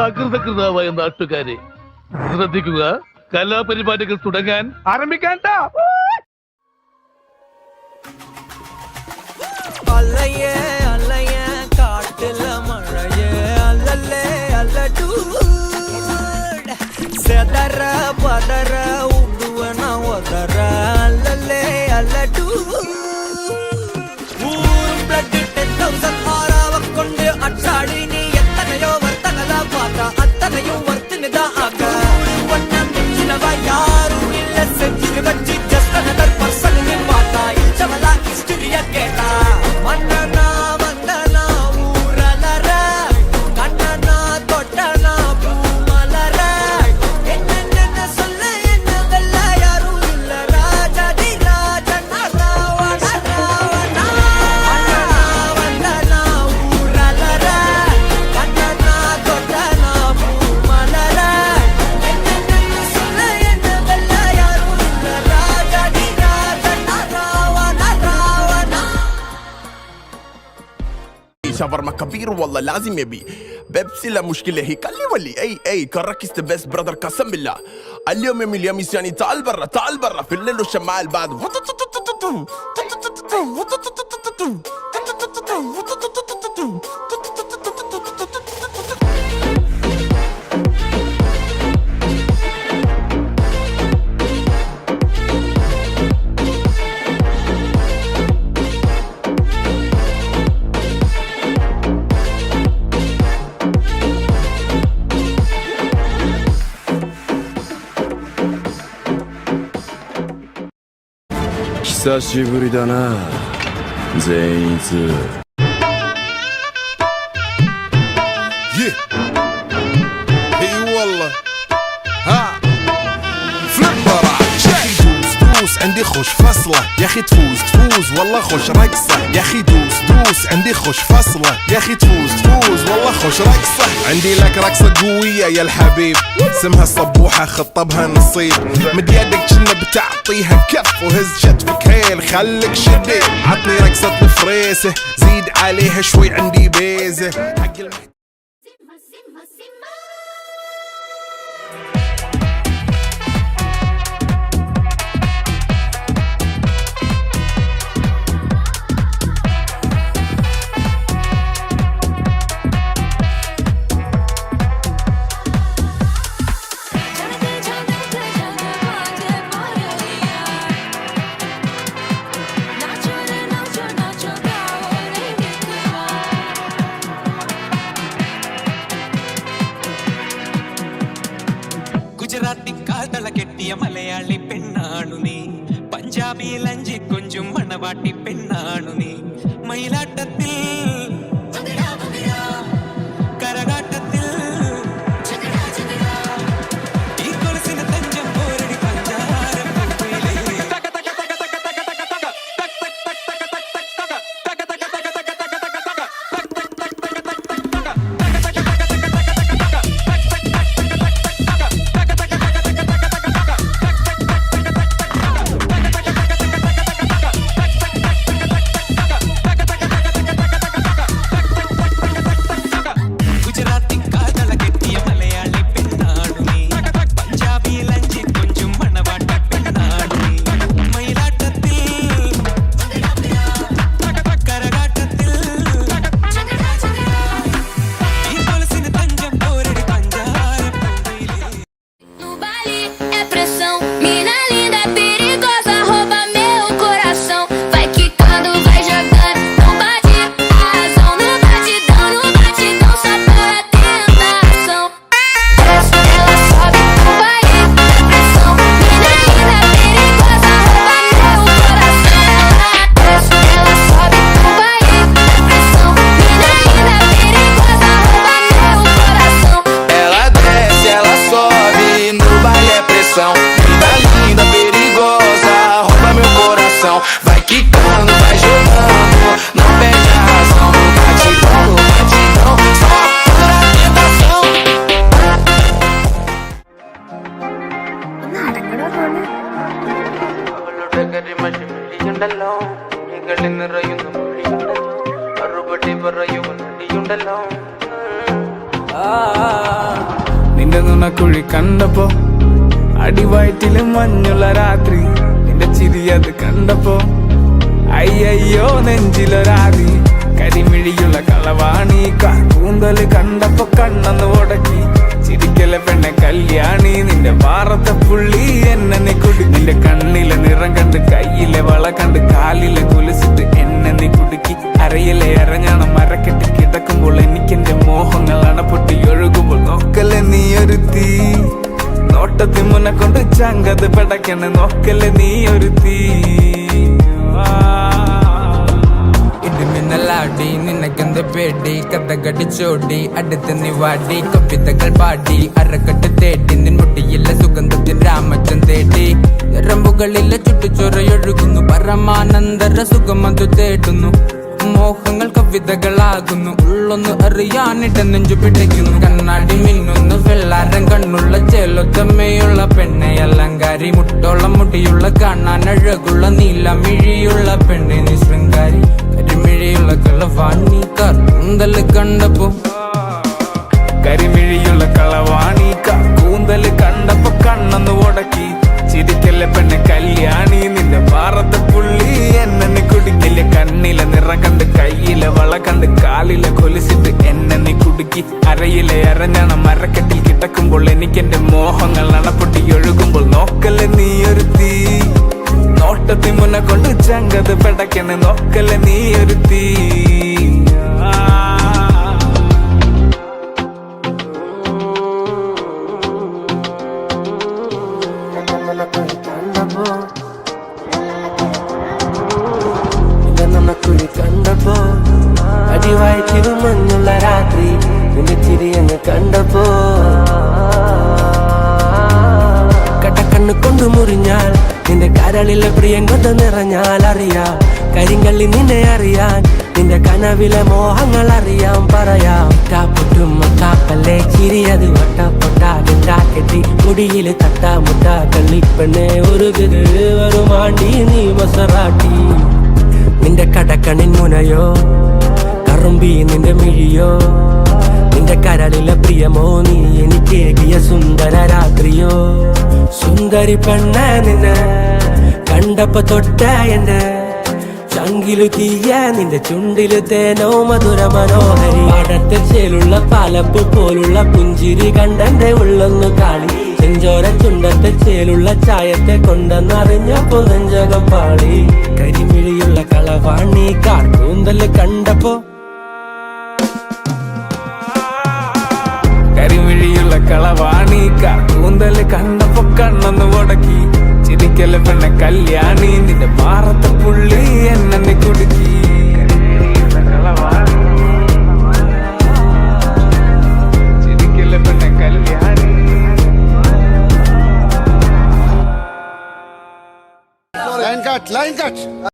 സകൃതകൃതാവായ നാട്ടുകാരെ ശ്രദ്ധിക്കുക, കലാപരിപാടികൾ തുടങ്ങാൻ ആരംഭിക്കാൻ. അല്ലയേ അല്ലയേ കാട്ടില മഴയേ അല്ലല്ലേ അല്ലടൂ സെദര പദര ഉടുവന ഒദര അല്ലല്ലേ അല്ലടൂ ബ്ലഡ് 10,000 ആറാവക്കൊണ്ട് അച്ചാടി നീ എത്തനയോ വർത്തനല പാത അത്തനയും വർത്തിനിതാ ആക വണ്ണം നെഞ്ചിനവ യാരും ഇല്ല സെഞ്ചിന് വച്ചി ജസ്റ്റ് അനദർ പർസൺ ഇൻ പാത ഇച്ചവല ഹിസ്റ്ററിയ കേട്ടാ മണ്ണനാ വന്ദനാ ഊരലര കണ്ണനാ തൊട്ടനാ പൂമലര എന്നെന്ന சொல்ல என்ன വെല്ല യാരും ഇല്ല രാജാതി രാജന രാവണ രാവണ വന്ദനാ ഊരലര കണ്ണനാ തൊട്ടനാ പൂമലര എന്നെന്ന சொல்ல என்ன വെല്ല യാരും ഇല്ല രാജാതി രാജന രാവണ രാവണ شاورما كبير والله لازم يبي بيبسي لا مشكلة هي كلي ولي اي كركست بس برادر قسم بالله اليوم يوم اليميس يعني تعال برا في الليل والشمال بعد久しぶりだな善逸اي والله ها فليبرا دوس عندي خوش فصله يا اخي تفوز والله خوش رقصه يا اخي دوس عندي خوش فصله يا اخي تفوز والله خوش رقصه عندي لك رقصه قويه يا الحبيب اسمها الصبوحه خطبها نصيب مد يدك كنا بتعطيها كف وهز شتفك هيل خليك شديد عطني رقصه الفريسه زيد عليها شوي عندي بيزه حق ഗുജറാത്തി കാതള കെട്ടിയ മലയാളി പെണ്ണാണു നീ പഞ്ചാബി ലഞ്ചി കൊഞ്ചും മണവാട്ടി പെണ്ണാണു നീ മയിലാട്ടത്തിൽ കരകാട്ടത്തിൽ ഈ കൊലുസിന് തഞ്ചം പോരടി പഞ്ചാര ണ്ടല്ലോ നിങ്ങളിൽ നിറയുന്ന മൊഴിയുണ്ടല്ലോ മറുപടി പറയുക നടിയുണ്ടല്ലോ നിന്റെ നുണക്കുഴി കണ്ടപ്പോ അടിവയറ്റില് മഞ്ഞുള്ള രാത്രി നിന്റെ ചിരി അത് കണ്ടപ്പോ അയ്യോ നെഞ്ചിലൊരാതി കരിമിഴിയുള്ള കളവാണി കൂന്തല് കണ്ടപ്പോ കണ്ണന്ന് ഉടക്കി ചിരിക്കല പെണ്ണെ കല്യാണി നിന്റെ വാറത്തെ പുള്ളി എന്നെ കുടി നിന്റെ കണ്ണിലെ നിറം കണ്ട് കയ്യിലെ വള കണ്ട് കാലിലെ കുലിച്ചിട്ട് എന്നെ കുടുക്കി അരയിലെ അരഞ്ഞാണം മരക്കെട്ടി കിടക്കുമ്പോൾ എനിക്കെന്റെ മോഹങ്ങൾ അണപ്പൊട്ടി ഒഴുകുമ്പോൾ നോക്കല്ലേ നീ ഒരു തീ നോട്ടത്തി മുന്നെ കൊണ്ട് ചങ്കത് പെടക്കണ നോക്കല്ലേ നീ ഒരു തീ ഇടിമിന്നലാടി നിനക്കെന്ത് പേടി കഥകടിച്ചോടി അടുത്ത് നീ വാടി കവിതകൾ പാടി അരക്കെട്ട് തേടി നിൻ മുട്ടിയിലെ സുഗന്ധത്തിൻ രാമച്ചൻ തേടി ഞരമ്പുകളിലെ ചുട്ടുചൊറയൊഴുകുന്നു പരമാനന്ദര സുഖമതു തേടുന്നു മോഹങ്ങൾ കവിതകളാകുന്നു ഉള്ളൊന്ന് അറിയാനിട നെഞ്ചു പിടിക്കുന്നു കണ്ണാടി മിന്നുന്നു വെള്ളാരം കണ്ണുള്ള ചേലൊത്തമ്മയുള്ള പെണ്ണെ അലങ്കാരി മുട്ടോളം മുടിയുള്ള കാണാൻ അഴകുള്ള നീലമിഴിയുള്ള പെണ്ണെ നീ ശൃംഗാരി കരിമിഴിയുള്ള കളവാണി കൂന്തല് കണ്ടപ്പോ കരിമിഴിയുള്ള കളവാണി കൂന്തല് കണ്ടപ്പോ കണ്ണന്ന് ഉടക്കി ചിരിക്കല്ലേ പെണ്ണെ കല്യാണി നിന്റെ വാറത്തെ പുള്ളി എന്നെ കുടിക്കില്ല കണ്ണിലെ നിറം കണ്ട് കയ്യിലെ വള കണ്ട് കാലിലെ കൊലിച്ചിട്ട് എന്നെ കുടുക്കി അരയിലെ അരഞ്ഞാണ് മരക്കെട്ടിൽ കിടക്കുമ്പോൾ എനിക്കെന്റെ മോഹങ്ങൾ അണപ്പൊട്ടി ഒഴുകുമ്പോൾ നോക്കല്ലേ നീ ഒരു തീ നോട്ടത്തി മുന്നെ കൊണ്ട് ചങ്കത് പെടക്കണ് നോക്കല്ലേ നീ ഒരു തീ കുഴി കണ്ടപ്പോ അടിവായിച്ചിരു മഞ്ഞുള്ള രാത്രി നിന്റെ ചിരി അങ്ങ് കണ്ടപ്പോ കട്ടക്കണ്ണ് കൊണ്ടു മുറിഞ്ഞാൽ നിന്റെ കരളിലെ പ്രിയം കൊണ്ട് നിറഞ്ഞാൽ അറിയാം കരിങ്കള്ളി നിന്നെ അറിയാൻ നിന്റെ കനവിലെ മോഹങ്ങൾ അറിയാം പറയാം പൊട്ടും മക്കാപ്പല്ലേ ചിരിയത് വട്ടപ്പൊട്ടാകെട്ടി മുടിയില് തട്ടാമുട്ട കള്ളിപ്പെണ്ണെ ഒരു വരുമാണ്ടി നീ മസറാട്ടി നിന്റെ കടക്കണിൻ മുനയോ കറുമ്പി നിന്റെ മിഴിയോ നിന്റെ കരളിലെ പ്രിയമോ നീ എനിക്കേകിയ സുന്ദര രാത്രിയോ സുന്ദരി പെണ്ണ നിന്നെ കണ്ടപ്പോ തൊട്ട എന്റെ ചങ്കിലു തീയ നിന്റെ ചുണ്ടില് തേനോ മധുര മനോഹരി പാടത്തിൽ ചേലുള്ള പാലപ്പ് പോലുള്ള പുഞ്ചിരി കണ്ടെന്റെ ഉള്ളൊന്നു കാളി ചെഞ്ചോര ചുണ്ടത്തെ ചേലുള്ള ചായത്തെ കൊണ്ടെന്നറിഞ്ഞപ്പോ നെഞ്ചകം പാളി കരിമിഴിയുള്ള കളവാണി കൂന്തല് കണ്ടപ്പോ കരിമിഴിയുള്ള കളവാണി കൂന്തല് കണ്ടപ്പോ കണ്ണൊന്ന് ഉടക്കി ചിരിക്കല പെണ്ണെ കല്യാണി നിന്റെ വാറത്തെ പുള്ളി എന്നെ കുടുക്കി ചിരിക്കല പെണ്ണെ Kalyani Line cut, line cut.